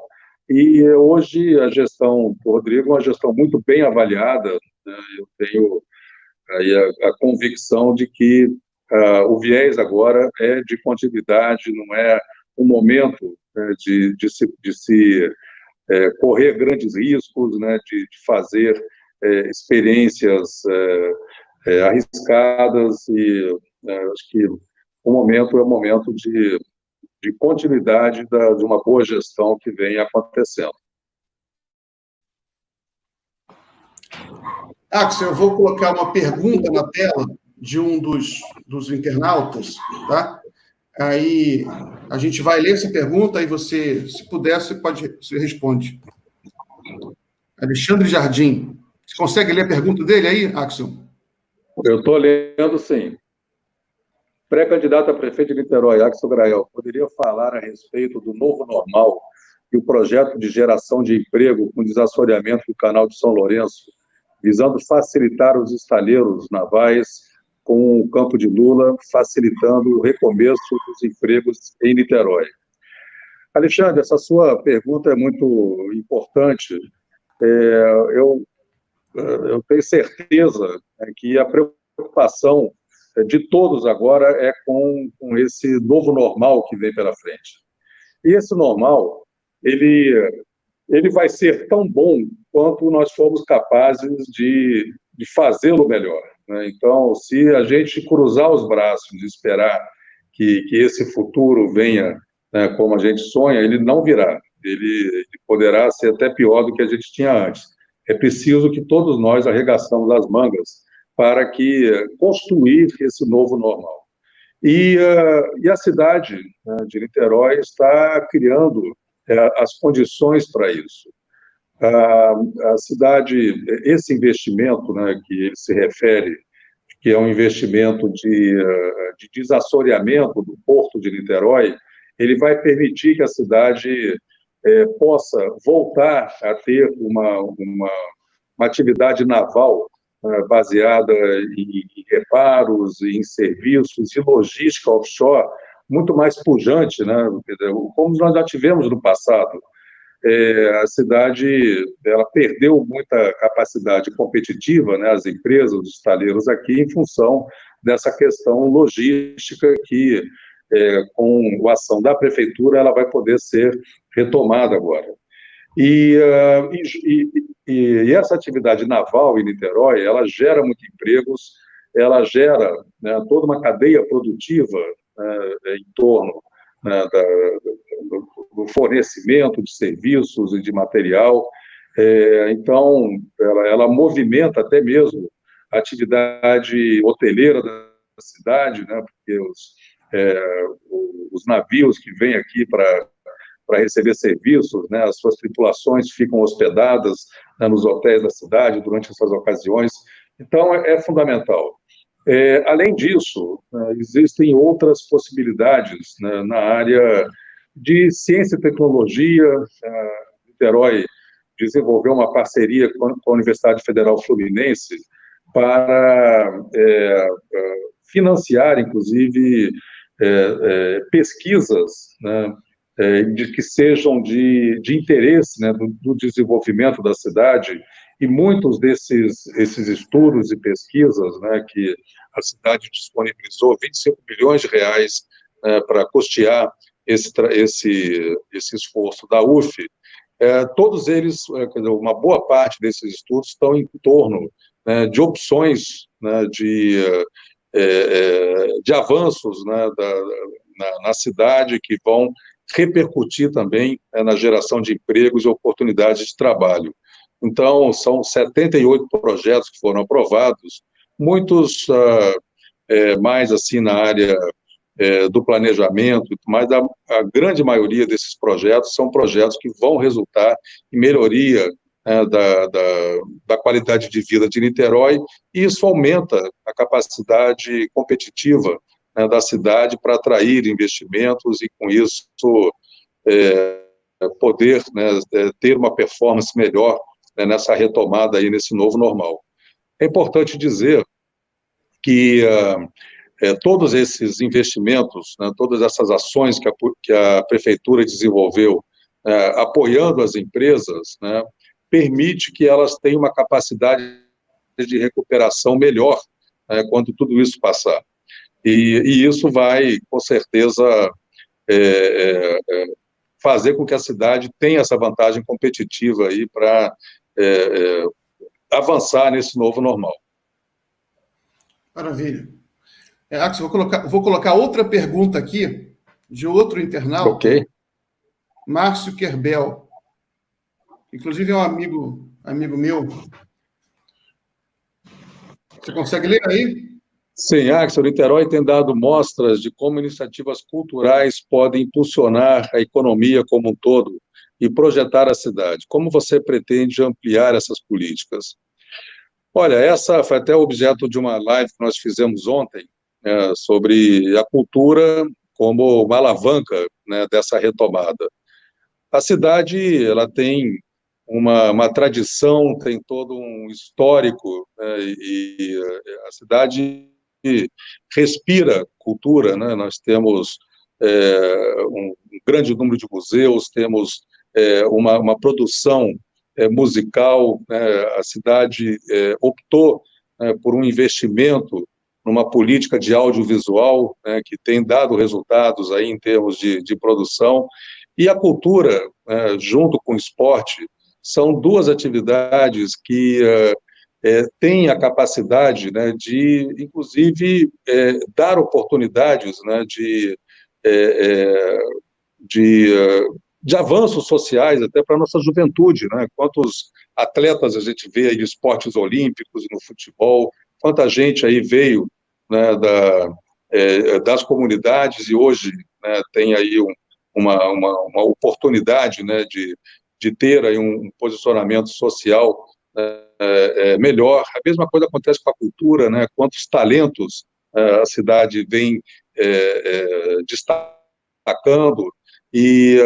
e hoje a gestão do Rodrigo é uma gestão muito bem avaliada, né? Eu tenho aí a convicção de que o viés agora é de continuidade, não é um momento, né, de se correr grandes riscos, né, de fazer experiências arriscadas, e acho que o momento é um momento de continuidade de uma boa gestão que vem acontecendo. Axel, eu vou colocar uma pergunta na tela de um dos internautas, tá? Aí a gente vai ler essa pergunta e você, se puder, você responde. Alexandre Jardim. Você consegue ler a pergunta dele aí, Axel? Eu estou lendo, sim. Pré-candidato a prefeito de Niterói, Axel Grael, poderia falar a respeito do novo normal e o projeto de geração de emprego com desassoreamento do canal de São Lourenço, visando facilitar os estaleiros navais com o Campo de Lula, facilitando o recomeço dos empregos em Niterói. Alexandre, essa sua pergunta é muito importante. Eu tenho certeza que a preocupação de todos agora é com esse novo normal que vem pela frente. E esse normal, ele vai ser tão bom quanto nós formos capazes de fazê-lo melhor, né? Então, se a gente cruzar os braços e esperar que esse futuro venha, né, como a gente sonha, ele não virá. Ele poderá ser até pior do que a gente tinha antes. É preciso que todos nós arregaçamos as mangas para construir esse novo normal. E a cidade, né, de Niterói está criando as condições para isso. A cidade, esse investimento, né, que ele se refere, que é um investimento de desassoreamento do porto de Niterói, ele vai permitir que a cidade possa voltar a ter uma atividade naval baseada em reparos, em serviços e logística offshore muito mais pujante, né? Como nós já tivemos no passado. A cidade ela perdeu muita capacidade competitiva, né, as empresas, os estaleiros aqui, em função dessa questão logística que, com a ação da prefeitura, ela vai poder ser retomada agora. E essa atividade naval em Niterói, ela gera muitos empregos, ela gera, né, toda uma cadeia produtiva, né, em torno, né, do fornecimento de serviços e de material. Então, ela movimenta até mesmo a atividade hoteleira da cidade, né, porque os navios que vêm aqui para receber serviços, né, as suas tripulações ficam hospedadas, né, nos hotéis da cidade durante essas ocasiões. Então, é fundamental. Além disso, existem outras possibilidades, né, na área de ciência e tecnologia. Niterói desenvolveu uma parceria com a Universidade Federal Fluminense para financiar, inclusive, pesquisas, né, de que sejam de interesse, né, do desenvolvimento da cidade, e muitos esses estudos e pesquisas, né, que a cidade disponibilizou R$ 25 milhões para custear esse esforço da UF, todos eles, uma boa parte desses estudos estão em torno, né, de opções, né, de avanços, né, na cidade que vão repercutir também na geração de empregos e oportunidades de trabalho. Então, são 78 projetos que foram aprovados, muitos mais assim na área do planejamento, mas a grande maioria desses projetos são projetos que vão resultar em melhoria da qualidade de vida de Niterói, e isso aumenta a capacidade competitiva, né, da cidade para atrair investimentos e, com isso, poder, né, ter uma performance melhor, né, nessa retomada aí, nesse novo normal. É importante dizer que todos esses investimentos, né, todas essas ações que a prefeitura desenvolveu, apoiando as empresas, né, permite que elas tenham uma capacidade de recuperação melhor, né, quando tudo isso passar. E isso vai, com certeza, fazer com que a cidade tenha essa vantagem competitiva aí para avançar nesse novo normal. Maravilha. Axel, vou colocar outra pergunta aqui, de outro internauta, Ok. Márcio Kerbel. Inclusive é um amigo meu. Você consegue ler aí? Sim, Axel, Niterói tem dado mostras de como iniciativas culturais podem impulsionar a economia como um todo e projetar a cidade. Como você pretende ampliar essas políticas? Olha, essa foi até objeto de uma live que nós fizemos ontem, sobre a cultura como uma alavanca, né, dessa retomada. A cidade, ela tem uma tradição, tem todo um histórico, né, e a cidade respira cultura, né? Nós temos um grande número de museus, temos uma produção musical, né? A cidade optou por um investimento numa política de audiovisual, né, que tem dado resultados aí em termos de produção, e a cultura, junto com o esporte, são duas atividades que têm a capacidade, né, de, inclusive, dar oportunidades, né, é, de, de avanços sociais até para a nossa juventude, né? Quantos atletas a gente vê aí de esportes olímpicos no futebol, quanta gente aí veio, né, das comunidades e hoje, né, tem aí uma oportunidade, né, de ter aí um posicionamento social melhor. A mesma coisa acontece com a cultura, né? Quantos talentos a cidade vem destacando, e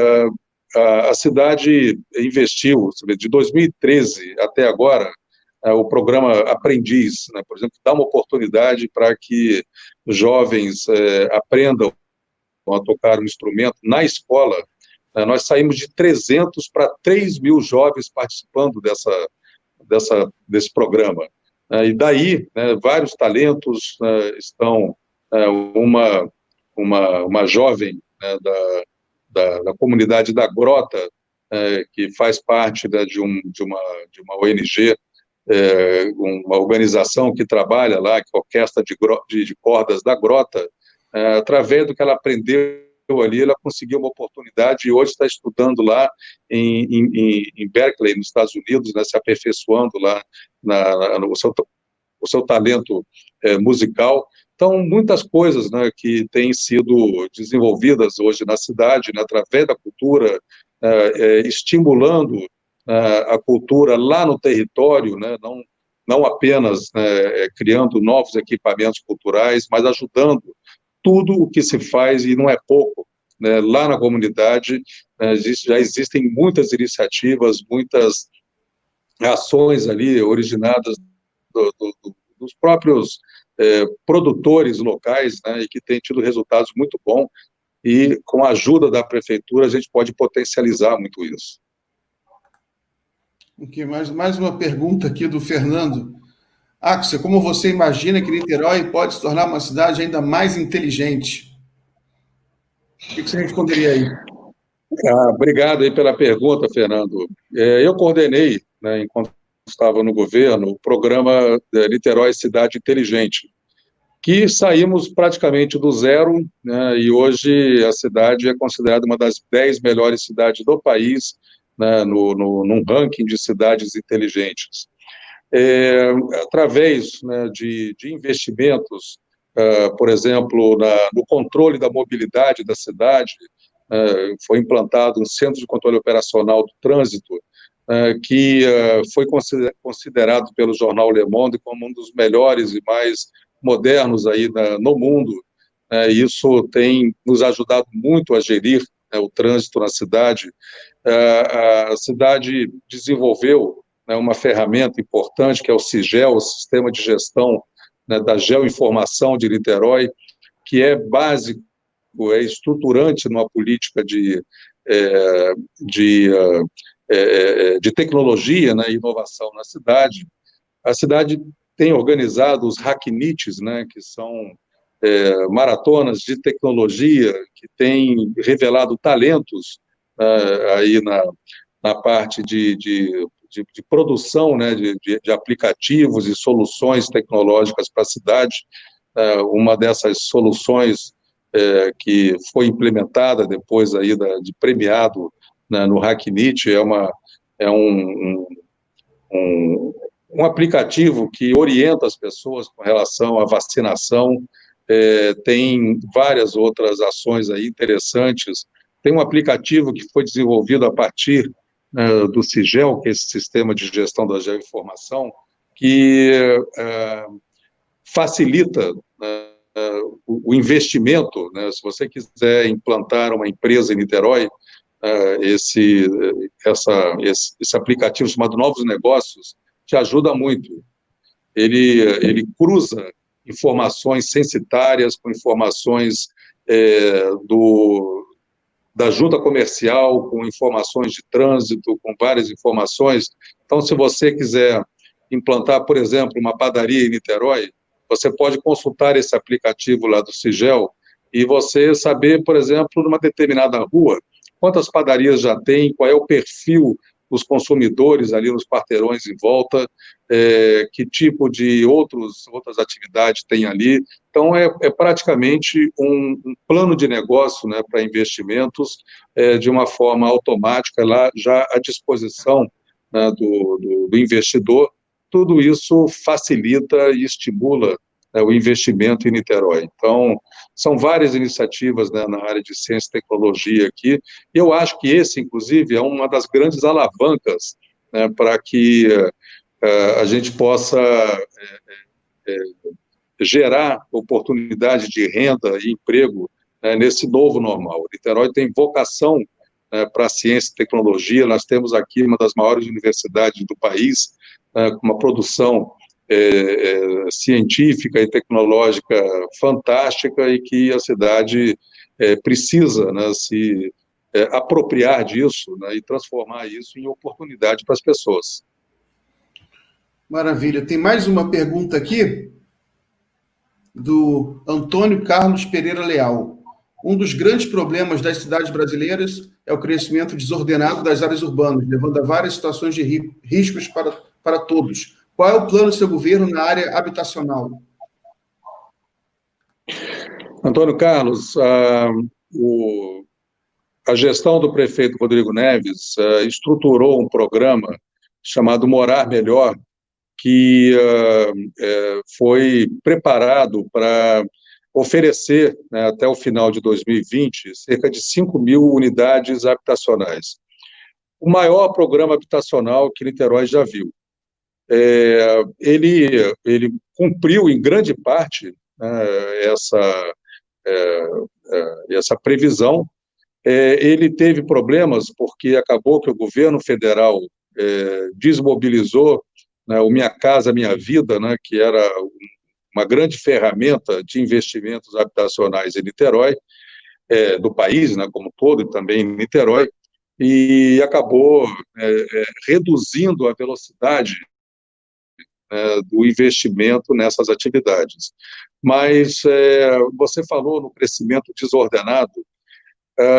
a cidade investiu, de 2013 até agora, o programa Aprendiz, né, por exemplo, dá uma oportunidade para que os jovens aprendam a tocar um instrumento na escola. Nós saímos de 300 para 3.000 jovens participando desse programa. E daí, né, vários talentos estão, uma jovem, né, da comunidade da Grota, que faz parte, né, de uma ONG, uma organização que trabalha lá, que é a Orquestra de Cordas da Grota, através do que ela aprendeu ali, ela conseguiu uma oportunidade e hoje está estudando lá em Berkeley, nos Estados Unidos, né, se aperfeiçoando lá no seu talento musical. Então, muitas coisas, né, que têm sido desenvolvidas hoje na cidade, né, através da cultura, estimulando a cultura lá no território, né, não apenas, né, criando novos equipamentos culturais, mas ajudando tudo o que se faz, e não é pouco, né, lá na comunidade. Já existem muitas iniciativas, muitas ações ali originadas dos próprios produtores locais, né, e que têm tido resultados muito bons, e com a ajuda da prefeitura a gente pode potencializar muito isso. Okay, mais uma pergunta aqui do Fernando. Axel, como você imagina que Niterói pode se tornar uma cidade ainda mais inteligente? O que você responderia aí? Obrigado aí pela pergunta, Fernando. Eu coordenei, né, enquanto estava no governo, o programa Niterói Cidade Inteligente, que saímos praticamente do zero, né, e hoje a cidade é considerada uma das 10 melhores cidades do país, né, num ranking de cidades inteligentes. Através, né, de investimentos, por exemplo, no controle da mobilidade da cidade, foi implantado um centro de controle operacional do trânsito, que foi considerado pelo jornal Le Monde como um dos melhores e mais modernos aí no mundo. Isso tem nos ajudado muito a gerir, né, o trânsito na cidade. A cidade desenvolveu, né, uma ferramenta importante, que é o SIGEL, o Sistema de Gestão, né, da Geoinformação de Niterói, que é básico, é estruturante numa política de tecnologia, né, e inovação na cidade. A cidade tem organizado os hacknites, né, que são maratonas de tecnologia, que têm revelado talentos aí na parte de produção, né, de aplicativos e soluções tecnológicas para a cidade. Uma dessas soluções que foi implementada depois aí de premiado, né, no Hacknit, é um um aplicativo que orienta as pessoas com relação à vacinação, tem várias outras ações aí interessantes. Tem um aplicativo que foi desenvolvido a partir do SIGEL, que é esse Sistema de Gestão da Geoinformação, que facilita o investimento, né? Se você quiser implantar uma empresa em Niterói, esse aplicativo chamado Novos Negócios te ajuda muito. Ele cruza informações censitárias com informações da junta comercial, com informações de trânsito, com várias informações. Então, se você quiser implantar, por exemplo, uma padaria em Niterói, você pode consultar esse aplicativo lá do SIGEL e você saber, por exemplo, numa determinada rua, quantas padarias já tem, qual é o perfil dos consumidores ali nos quarteirões em volta, que tipo de outras atividades tem ali. Então, é praticamente um plano de negócio, né, para investimentos, de uma forma automática, lá já à disposição, né, do investidor. Tudo isso facilita e estimula, né, o investimento em Niterói. Então, são várias iniciativas, né, na área de ciência e tecnologia aqui, e eu acho que esse, inclusive, é uma das grandes alavancas, né, para que a gente possa gerar oportunidade de renda e emprego, né, nesse novo normal. Niterói tem vocação, né, para a ciência e tecnologia. Nós temos aqui uma das maiores universidades do país, com uma produção científica e tecnológica fantástica, e que a cidade precisa, né, se apropriar disso, né, e transformar isso em oportunidade para as pessoas. Maravilha. Tem mais uma pergunta aqui, do Antônio Carlos Pereira Leal. Um dos grandes problemas das cidades brasileiras é o crescimento desordenado das áreas urbanas, levando a várias situações de riscos para todos. Qual é o plano do seu governo na área habitacional? Antônio Carlos, a gestão do prefeito Rodrigo Neves estruturou um programa chamado Morar Melhor, que foi preparado para oferecer, né, até o final de 2020, cerca de 5.000 unidades habitacionais. O maior programa habitacional que Niterói já viu. Ele cumpriu, em grande parte, essa previsão. Ele teve problemas porque acabou que o governo federal desmobilizou, né, o Minha Casa Minha Vida, né, que era uma grande ferramenta de investimentos habitacionais em Niterói, do país, né, como um todo, e também em Niterói, e acabou reduzindo a velocidade do investimento nessas atividades. Mas você falou no crescimento desordenado.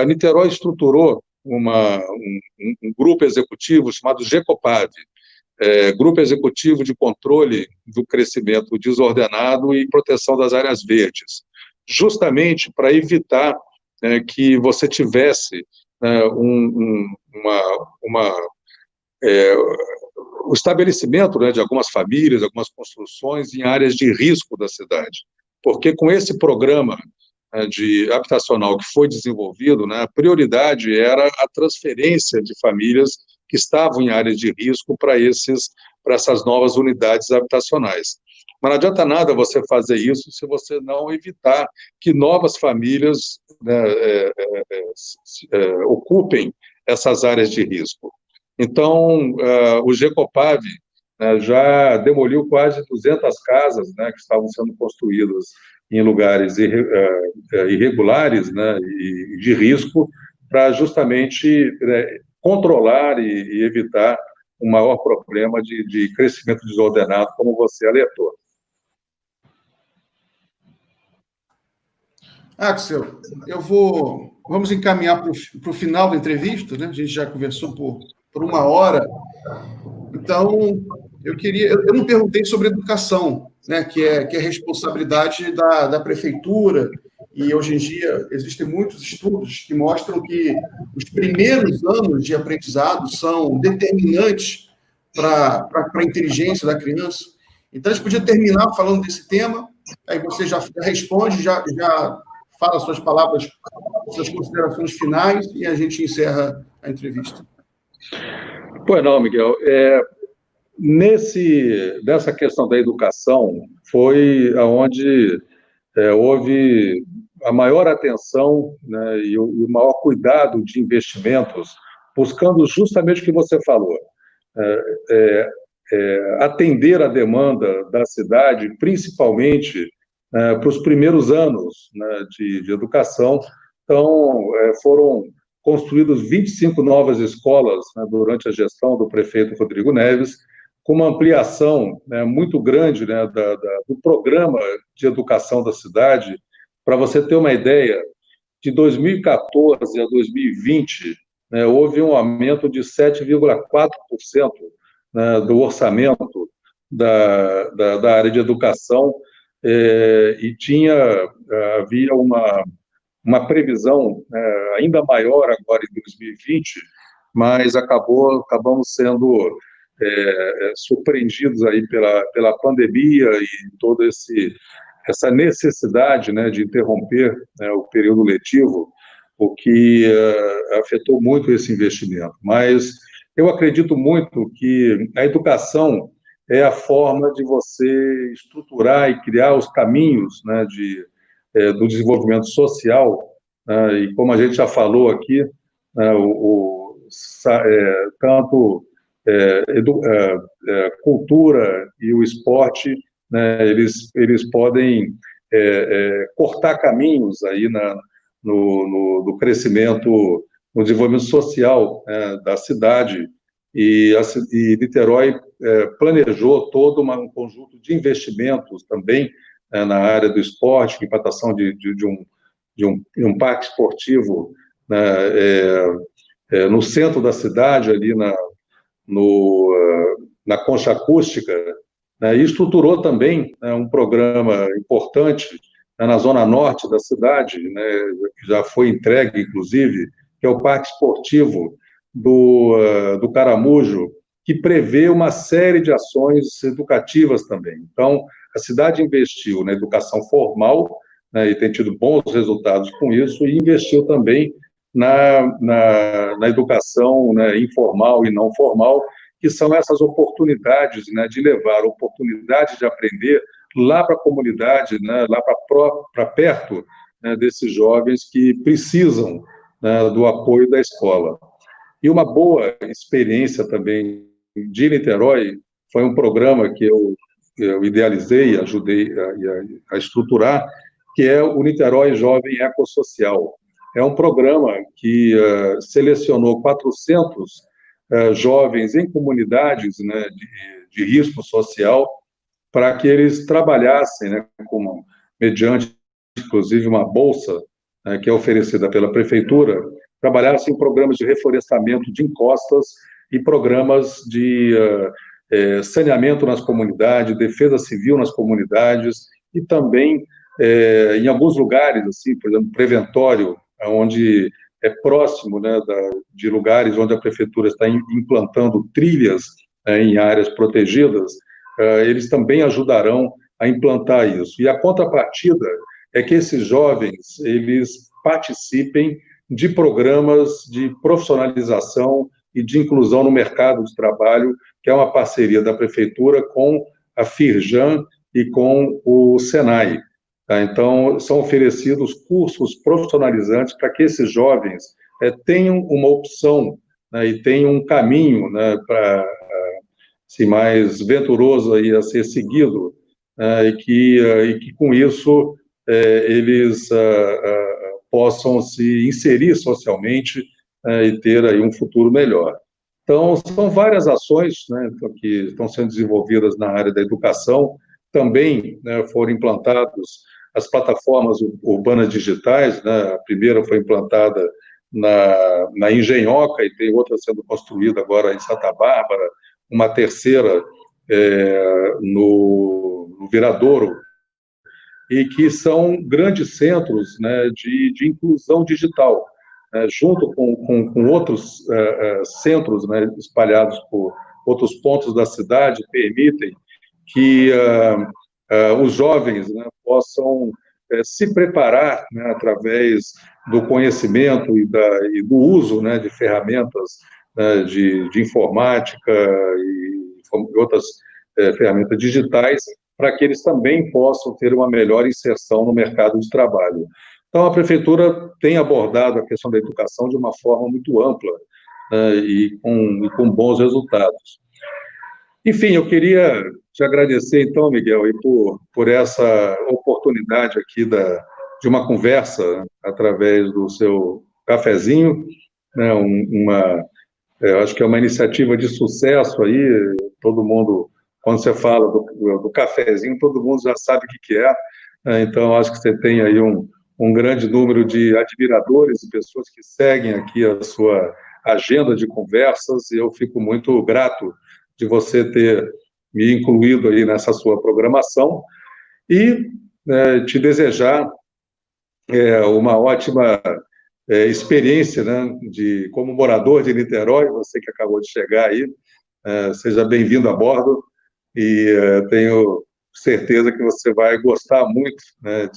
Niterói estruturou um grupo executivo chamado GECOPAV, Grupo Executivo de Controle do Crescimento Desordenado e Proteção das Áreas Verdes, justamente para evitar que você tivesse o estabelecimento, né, de algumas famílias, algumas construções em áreas de risco da cidade. Porque com esse programa habitacional que foi desenvolvido, né, a prioridade era a transferência de famílias que estavam em áreas de risco para essas novas unidades habitacionais. Mas não adianta nada você fazer isso se você não evitar que novas famílias, né, ocupem essas áreas de risco. Então, o GECOPAV, né, já demoliu quase 200 casas, né, que estavam sendo construídas em lugares irregulares, né, e de risco, para justamente controlar e evitar um maior problema de crescimento desordenado, como você alertou. Axel, vamos encaminhar para o final da entrevista, né? A gente já conversou por 1 hora. Então, eu não perguntei sobre educação, né? Que é responsabilidade da prefeitura, e hoje em dia existem muitos estudos que mostram que os primeiros anos de aprendizado são determinantes para a inteligência da criança. Então, a gente podia terminar falando desse tema, aí você já responde, já fala suas palavras, suas considerações finais, e a gente encerra a entrevista. Pois não, Miguel. Nessa questão da educação, foi onde houve a maior atenção, né, e o maior cuidado de investimentos, buscando justamente o que você falou, atender a demanda da cidade, principalmente para os primeiros anos, né, de educação. Então, foram construídas 25 novas escolas, né, durante a gestão do prefeito Rodrigo Neves, com uma ampliação, né, muito grande, né, do programa de educação da cidade. Para você ter uma ideia, de 2014 a 2020, né, houve um aumento de 7,4%, né, do orçamento da área de educação, e havia uma previsão ainda maior agora em 2020, mas acabamos sendo surpreendidos aí pela pandemia e toda essa necessidade, né, de interromper, né, o período letivo, o que afetou muito esse investimento. Mas eu acredito muito que a educação é a forma de você estruturar e criar os caminhos, né, do desenvolvimento social, né, e como a gente já falou aqui, né, tanto cultura e o esporte, né, eles podem cortar caminhos aí no crescimento, no desenvolvimento social, da cidade, e Niterói planejou todo um conjunto de investimentos também na área do esporte, implantação de um parque esportivo, né, no centro da cidade, ali na concha acústica, né, e estruturou também, né, um programa importante, né, na zona norte da cidade, né, que já foi entregue, inclusive, que é o Parque Esportivo do Caramujo, que prevê uma série de ações educativas também. Então, a cidade investiu na educação formal, né, e tem tido bons resultados com isso, e investiu também na educação, né, informal e não formal, que são essas oportunidades, né, de levar oportunidade de aprender lá para a comunidade, né, lá para perto, né, desses jovens que precisam, né, do apoio da escola. E uma boa experiência também de Niterói foi um programa que eu idealizei, ajudei a estruturar, que é o Niterói Jovem Ecossocial. É um programa que selecionou 400 jovens em comunidades, né, de risco social, para que eles trabalhassem, né, mediante, inclusive, uma bolsa, né, que é oferecida pela prefeitura, trabalhassem em programas de reflorestamento de encostas e programas de saneamento nas comunidades, defesa civil nas comunidades, e também, em alguns lugares, assim, por exemplo, Preventório, onde é próximo, né, de lugares onde a prefeitura está implantando trilhas, em áreas protegidas, eles também ajudarão a implantar isso. E a contrapartida é que esses jovens, eles participem de programas de profissionalização e de inclusão no mercado de trabalho, que é uma parceria da prefeitura com a Firjan e com o Senai. Então, são oferecidos cursos profissionalizantes para que esses jovens tenham uma opção, né, e tenham um caminho, né, assim, mais venturoso aí a ser seguido, e que com isso eles possam se inserir socialmente, e ter aí um futuro melhor. Então, são várias ações, né, que estão sendo desenvolvidas na área da educação. Também, né, foram implantados as plataformas urbanas digitais, né? A primeira foi implantada na Engenhoca e tem outra sendo construída agora em Santa Bárbara, uma terceira no Viradouro, e que são grandes centros, né, de inclusão digital, junto com outros centros, né, espalhados outros pontos da cidade permitem que os jovens, né, possam se preparar, né, através do conhecimento e do uso, né, de ferramentas, né, de informática e outras ferramentas digitais, para que eles também possam ter uma melhor inserção no mercado de trabalho. Então, a Prefeitura tem abordado a questão da educação de uma forma muito ampla, né, e com bons resultados. Enfim, eu queria te agradecer, então, Miguel, e por essa oportunidade aqui de uma conversa através do seu cafezinho, né, eu acho que é uma iniciativa de sucesso aí, todo mundo, quando você fala do cafezinho, todo mundo já sabe o que é, né, então acho que você tem aí um grande número de admiradores e pessoas que seguem aqui a sua agenda de conversas, e eu fico muito grato de você ter me incluído aí nessa sua programação e te desejar uma ótima experiência, né, como morador de Niterói, você que acabou de chegar aí, seja bem-vindo a bordo e tenho certeza que você vai gostar muito, né,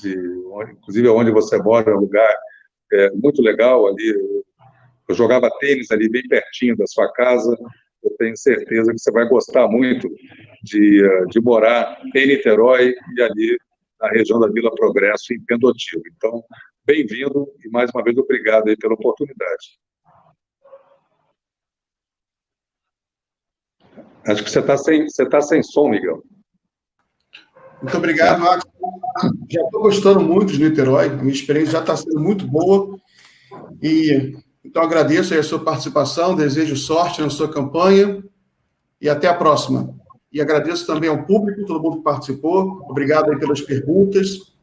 inclusive onde você mora, é um lugar muito legal ali. Eu jogava tênis ali bem pertinho da sua casa. Eu tenho certeza que você vai gostar muito de morar em Niterói e ali na região da Vila Progresso, em Pendotiba. Então, bem-vindo e, mais uma vez, obrigado aí pela oportunidade. Acho que você está sem som, Miguel. Muito obrigado, Axel. Já estou gostando muito de Niterói, a minha experiência já está sendo muito boa. Então, agradeço aí a sua participação, desejo sorte na sua campanha e até a próxima. E agradeço também ao público, todo mundo que participou. Obrigado aí pelas perguntas.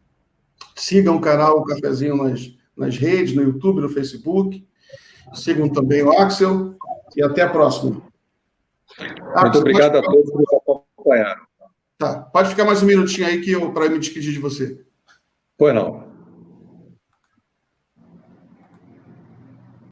Sigam o canal Cafezinho nas redes, no YouTube, no Facebook. Sigam também o Axel e até a próxima. Muito obrigado a todos que nos acompanharam. Tá, pode ficar mais um minutinho aí para eu me despedir de você. Pois não.